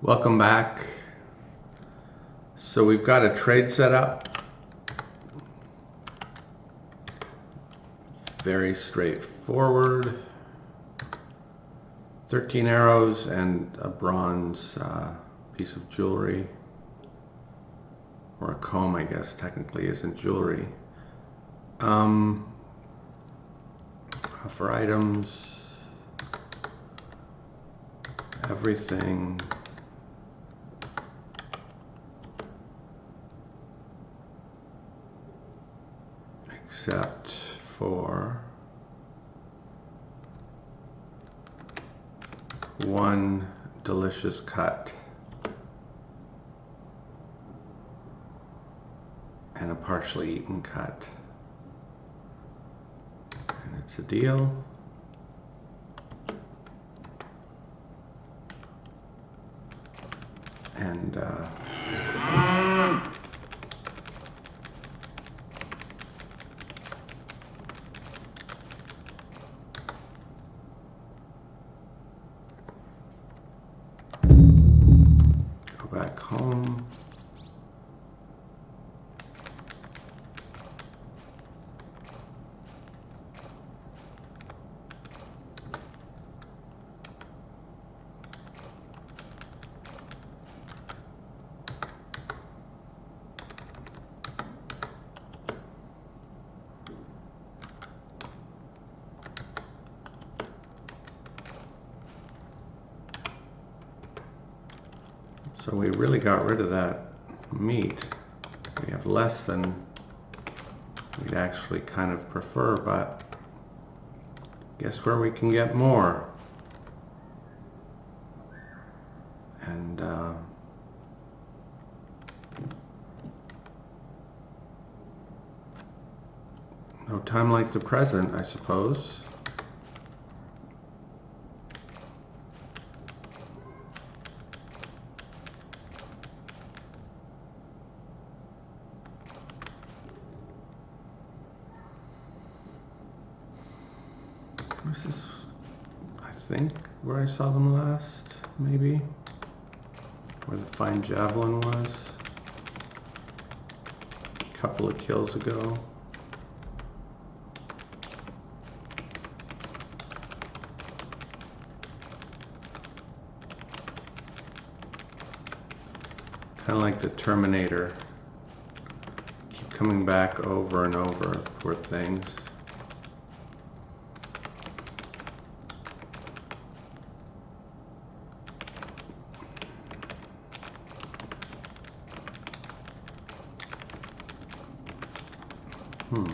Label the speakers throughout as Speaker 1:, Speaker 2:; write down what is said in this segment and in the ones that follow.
Speaker 1: Welcome back. So we've got a trade set up. Very straightforward. 13 arrows and a bronze piece of jewelry. Or a comb, I guess, technically isn't jewelry. For items, everything except for one delicious cut and a partially eaten cut. And it's a deal. And go back home. So we really got rid of that meat. We have less than we'd actually kind of prefer, but guess where we can get more? And no time like the present, I suppose. This is, I think, where I saw them last, maybe. Where the fine javelin was. A couple of kills ago. Kind of like the Terminator. Keep coming back over and over, poor things. Well,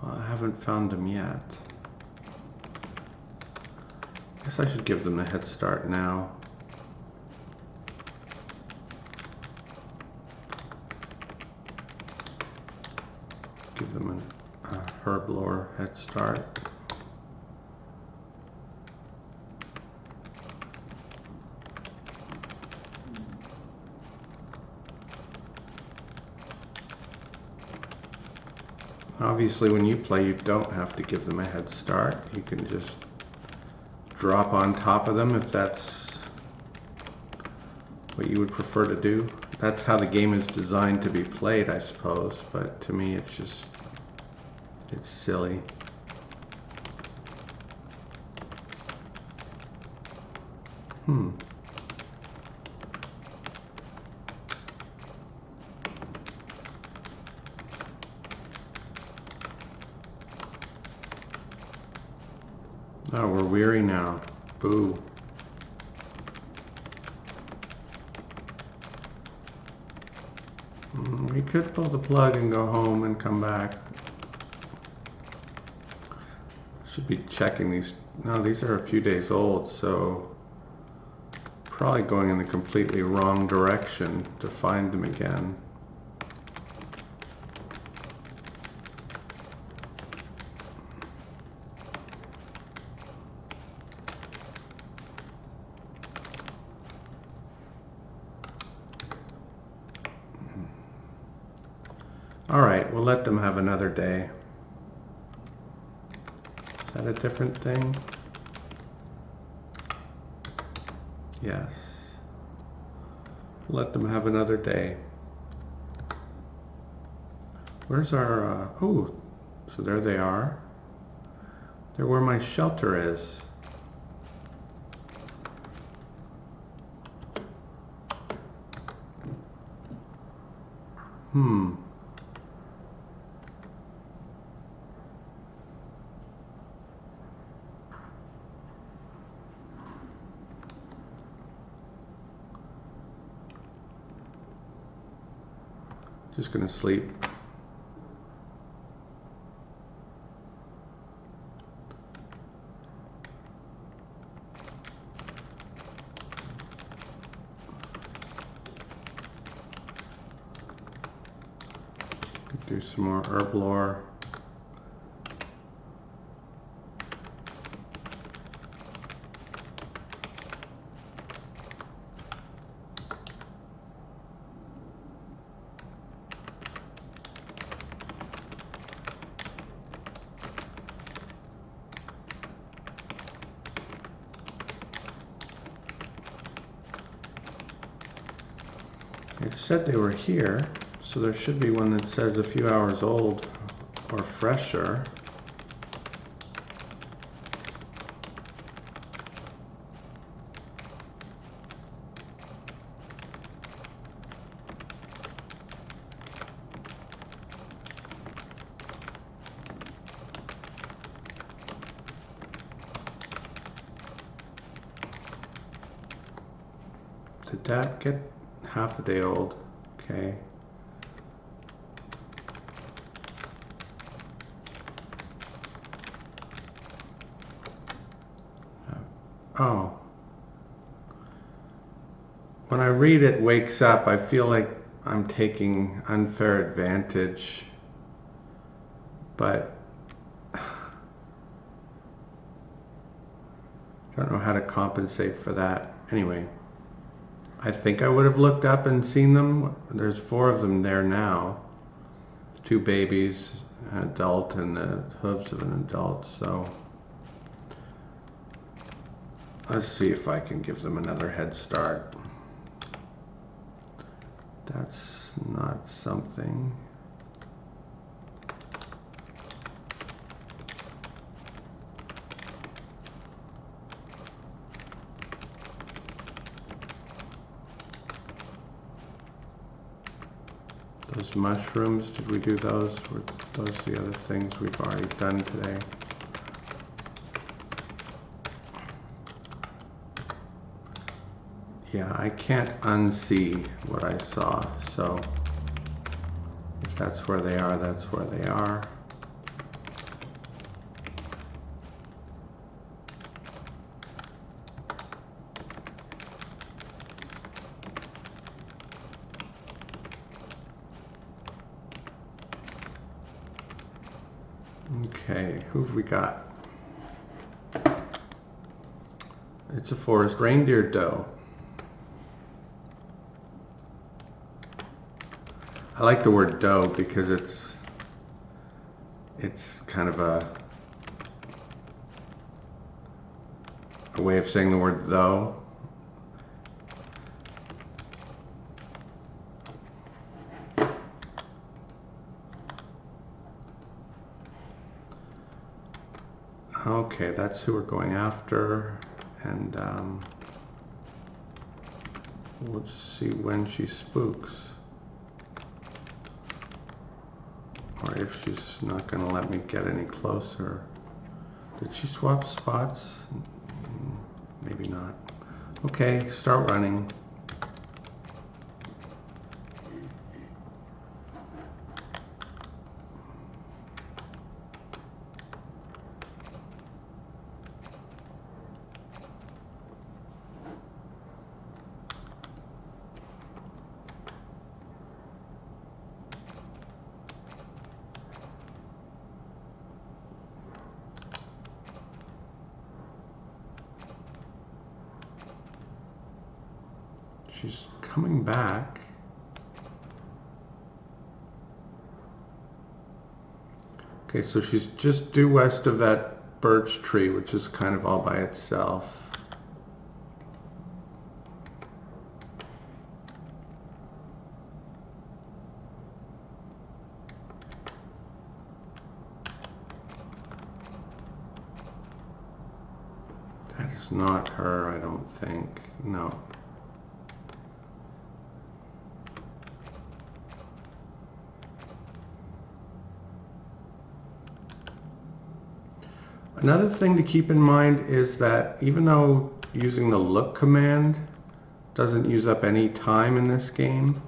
Speaker 1: I haven't found them yet. Guess I should give them a head start now. Give them a herb lore head start. Obviously, when you play, you don't have to give them a head start. You can just drop on top of them if that's what you would prefer to do. That's how the game is designed to be played, I suppose, but to me it's silly. Oh, we're weary now. Boo. We could pull the plug and go home and come back. Should be checking these. No, these are a few days old, so probably going in the completely wrong direction to find them again. All right, we'll let them have another day. Is that a different thing? Yes. Let them have another day. Where's our, oh, so there they are. They're where my shelter is. Just gonna sleep. Do some more herb lore. It said they were here, so there should be one that says a few hours old or fresher. Did that get half a day old? Okay. Oh. When I read it wakes up, I feel like I'm taking unfair advantage, but I don't know how to compensate for that. Anyway, I think I would have looked up and seen them. There's 4 of them there now. 2 babies, an adult, and the hooves of an adult, so let's see if I can give them another head start. That's not something. Those mushrooms, did we do those? Were those the other things we've already done today? Yeah, I can't unsee what I saw, so if that's where they are, that's where they are. Okay, who have we got? It's a forest reindeer doe. I like the word doe because it's kind of a way of saying the word though. Okay, that's who we're going after, and we'll just see when she spooks. Or if she's not going to let me get any closer. Did she swap spots? Maybe not. Okay, start running. She's coming back. Okay, so she's just due west of that birch tree, which is kind of all by itself. not her, I don't think. No. Another thing to keep in mind is that even though using the look command doesn't use up any time in this game,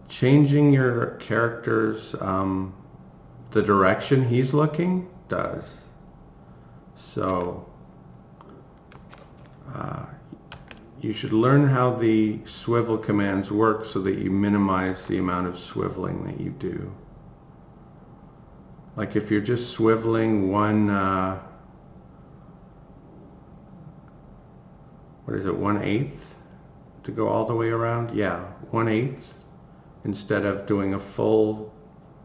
Speaker 1: changing your character's the direction he's looking does. So you should learn how the swivel commands work so that you minimize the amount of swiveling that you do. Like if you're just swiveling one, what is it, 1/8 to go all the way around? Yeah, 1/8 instead of doing a full,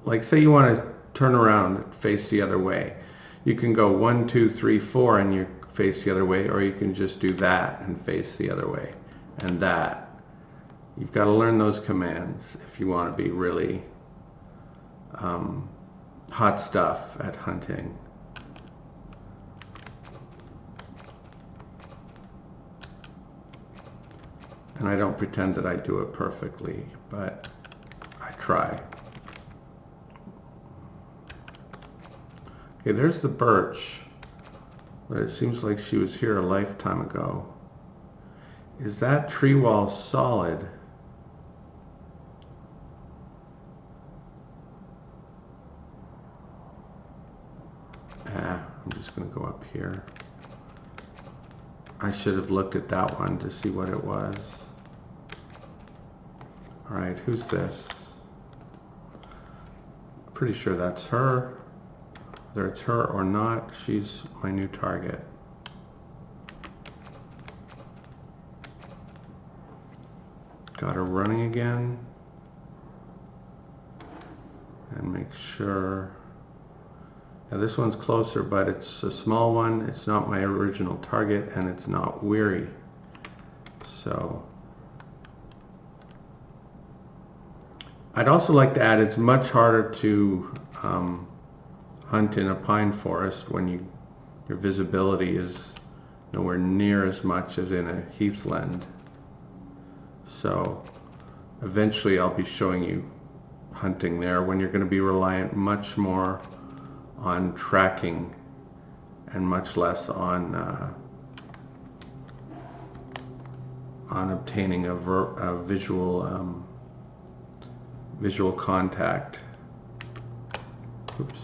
Speaker 1: like say you want to turn around and face the other way. You can go 1, 2, 3, 4 and you face the other way, or you can just do that and face the other way, and that. You've got to learn those commands if you want to be really hot stuff at hunting. And I don't pretend that I do it perfectly, but I try. Okay, there's the birch, but it seems like she was here a lifetime ago. Is that tree wall solid? I'm just going to go up here. I should have looked at that one to see what it was. Alright, who's this? Pretty sure that's her. Whether it's her or not, she's my new target. Got her running again. And make sure. Now this one's closer, but it's a small one. It's not my original target, and it's not weary. So I'd also like to add, it's much harder to hunt in a pine forest when your visibility is nowhere near as much as in a heathland. So eventually I'll be showing you hunting there when you're going to be reliant much more on tracking and much less on obtaining a visual contact. Oops.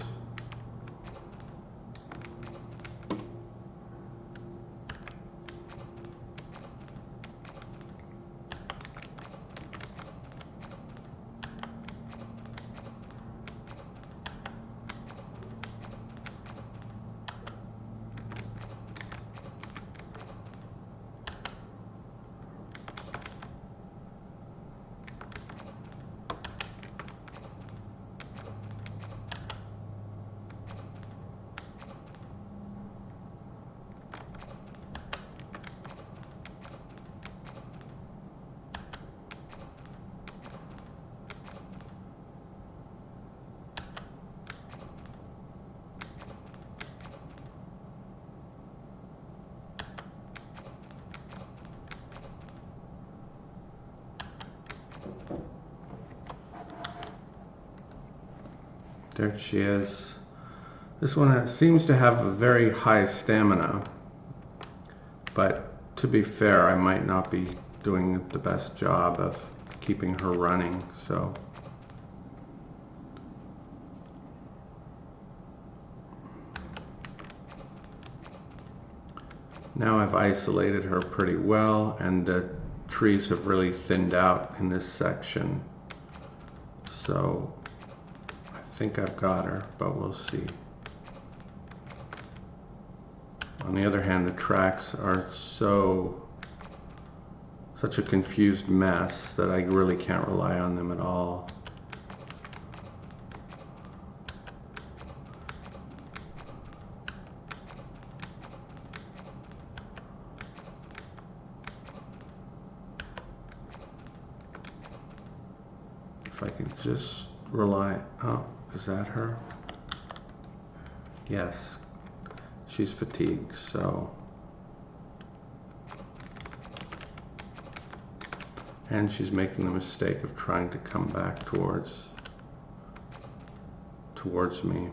Speaker 1: There she is. This one seems to have a very high stamina, but to be fair, I might not be doing the best job of keeping her running, so. Now I've isolated her pretty well, and the trees have really thinned out in this section. So I think I've got her, but we'll see. On the other hand, the tracks are such a confused mess that I really can't rely on them at all. If I can just rely, oh, is that her? Yes, she's fatigued, so And she's making the mistake of trying to come back towards me.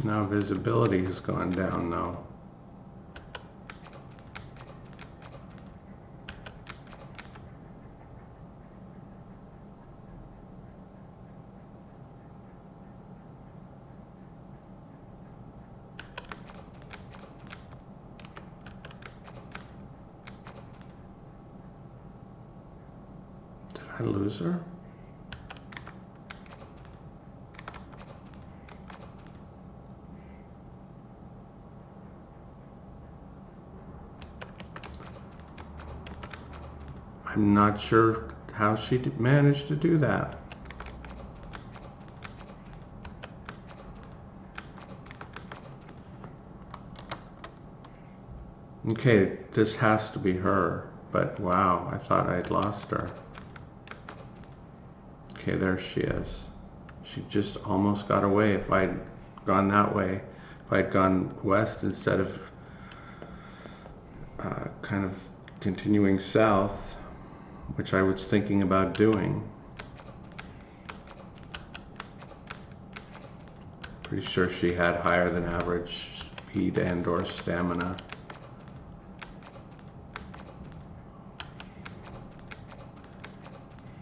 Speaker 1: Now visibility has gone down though. Did I lose her? I'm not sure how she managed to do that. Okay, this has to be her, but wow, I thought I'd lost her. Okay, there she is. She just almost got away. If I'd gone that way, if I'd gone west instead of kind of continuing south, which I was thinking about doing. Pretty sure she had higher than average speed and or stamina.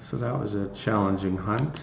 Speaker 1: So that was a challenging hunt.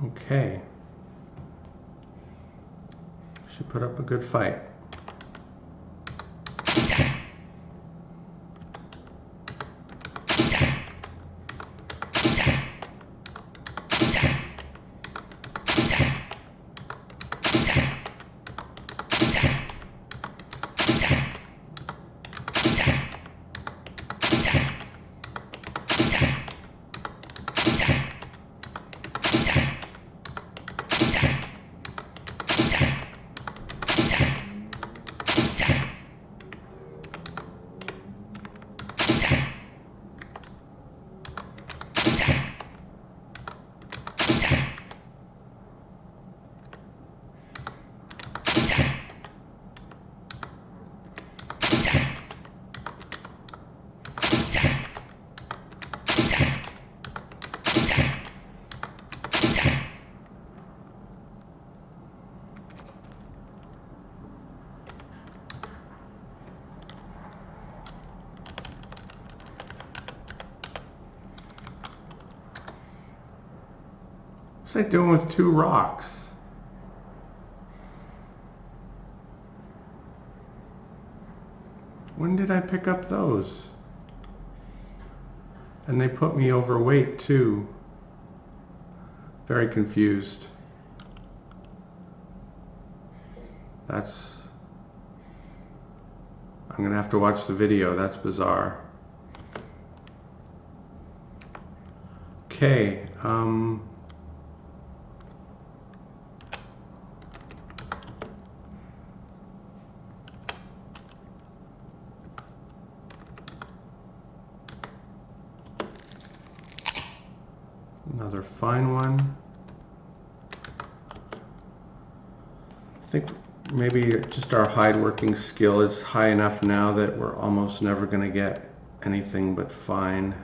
Speaker 1: Okay. She put up a good fight. What's I doing with two rocks? When did I pick up those? And they put me overweight too. Very confused. I'm gonna have to watch the video. That's bizarre. Okay. Another fine one. I think maybe just our hide working skill is high enough now that we're almost never going to get anything but fine.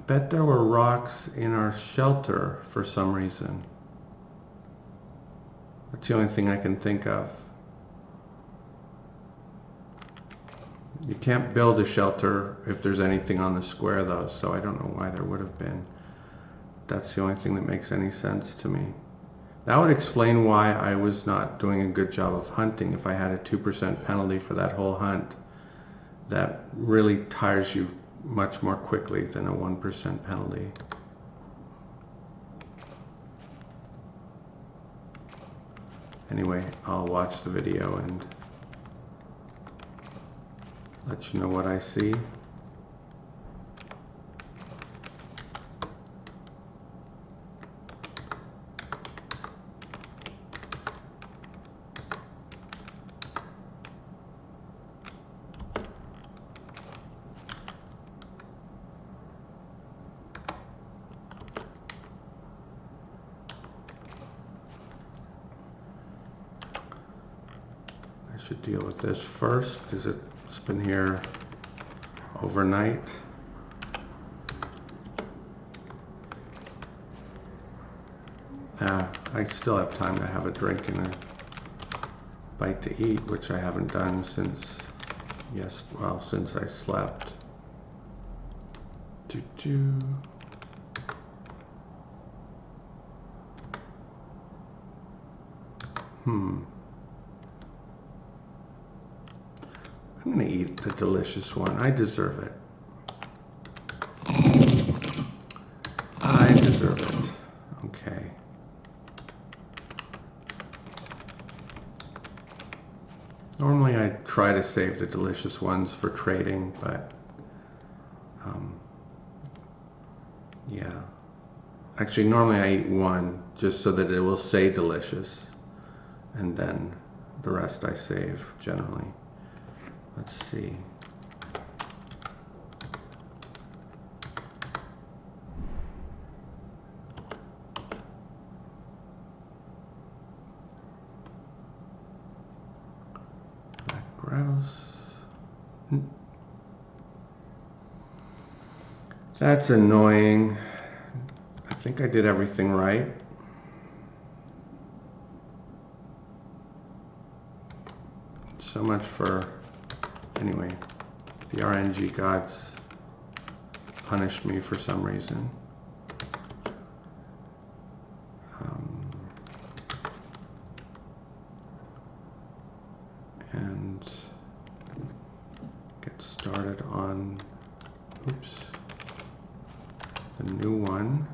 Speaker 1: bet there were rocks in our shelter for some reason. That's the only thing I can think of. You can't build a shelter if there's anything on the square though, so I don't know why there would have been. That's the only thing that makes any sense to me. That would explain why I was not doing a good job of hunting if I had a 2% penalty for that whole hunt. That really tires you much more quickly than a 1% penalty. Anyway, I'll watch the video and let you know what I see. I should deal with this first because it's been here overnight. I still have time to have a drink and a bite to eat, which I haven't done since since I slept. I'm gonna eat the delicious one. I deserve it. I deserve it. Okay. Normally I try to save the delicious ones for trading, but yeah. Actually, normally I eat one just so that it will say delicious, and then the rest I save generally. Let's see. Black grouse. That's annoying. I think I did everything right. So much for... Anyway, the RNG gods punished me for some reason. And get started on, the new one.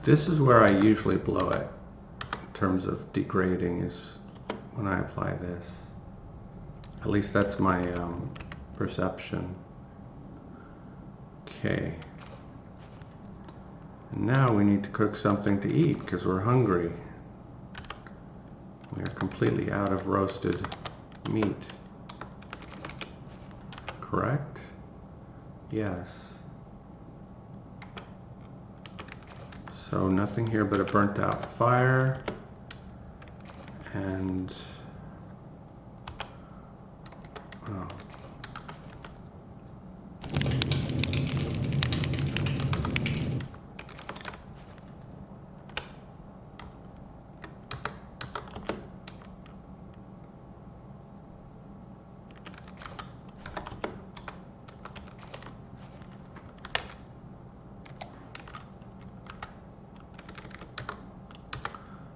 Speaker 1: This is where I usually blow it in terms of degrading, is when I apply this. At least that's my perception. Okay. And now we need to cook something to eat because we're hungry. We are completely out of roasted meat. Correct? Yes. So nothing here but a burnt out fire, and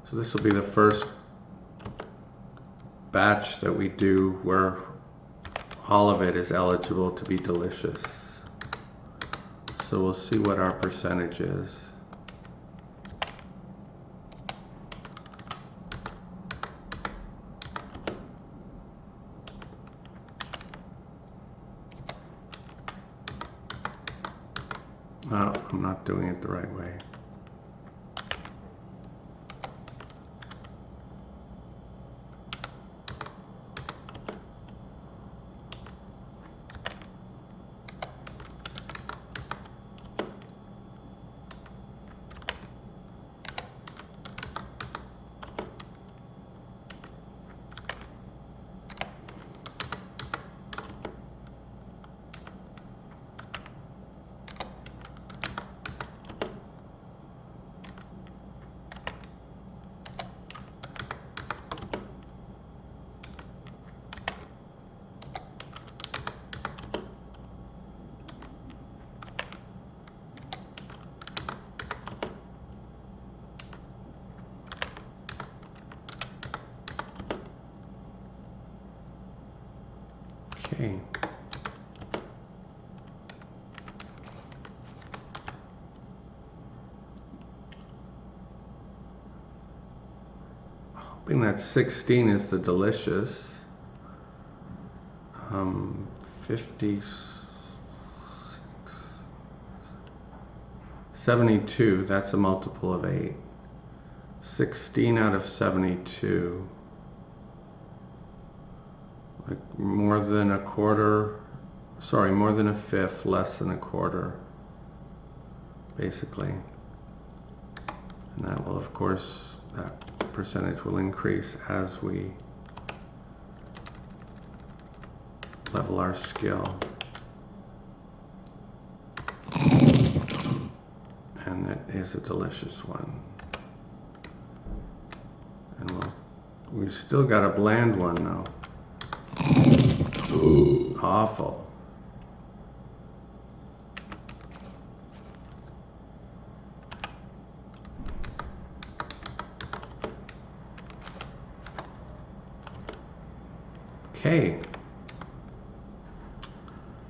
Speaker 1: so this will be the first batch that we do where all of it is eligible to be delicious. So we'll see what our percentage is. I'm not doing it the right way. Okay. Hoping that 16 is the delicious. 56, 72, that's a multiple of 8. 16 out of 72. Like more than a quarter, sorry, more than a fifth, less than a quarter, basically. And that will, of course, that percentage will increase as we level our skill. And it is a delicious one. And we've still got a bland one though. Awful. Okay.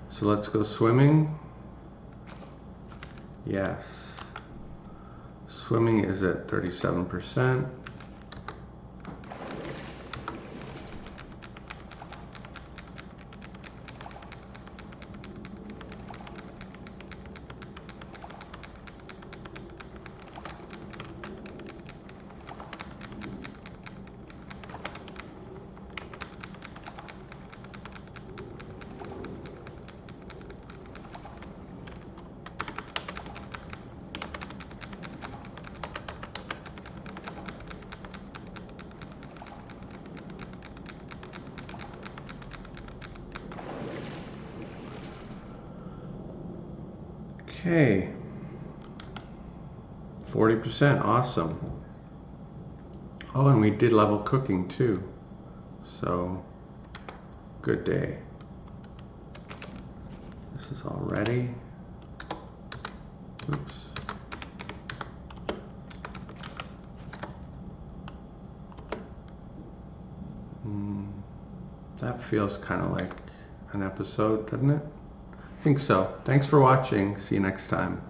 Speaker 1: So let's go swimming. Yes. Swimming is at 37%. Okay, 40%, awesome. Oh, and we did level cooking too, so good day. This is all ready. Oops. That feels kind of like an episode, doesn't it? I think so. Thanks for watching. See you next time.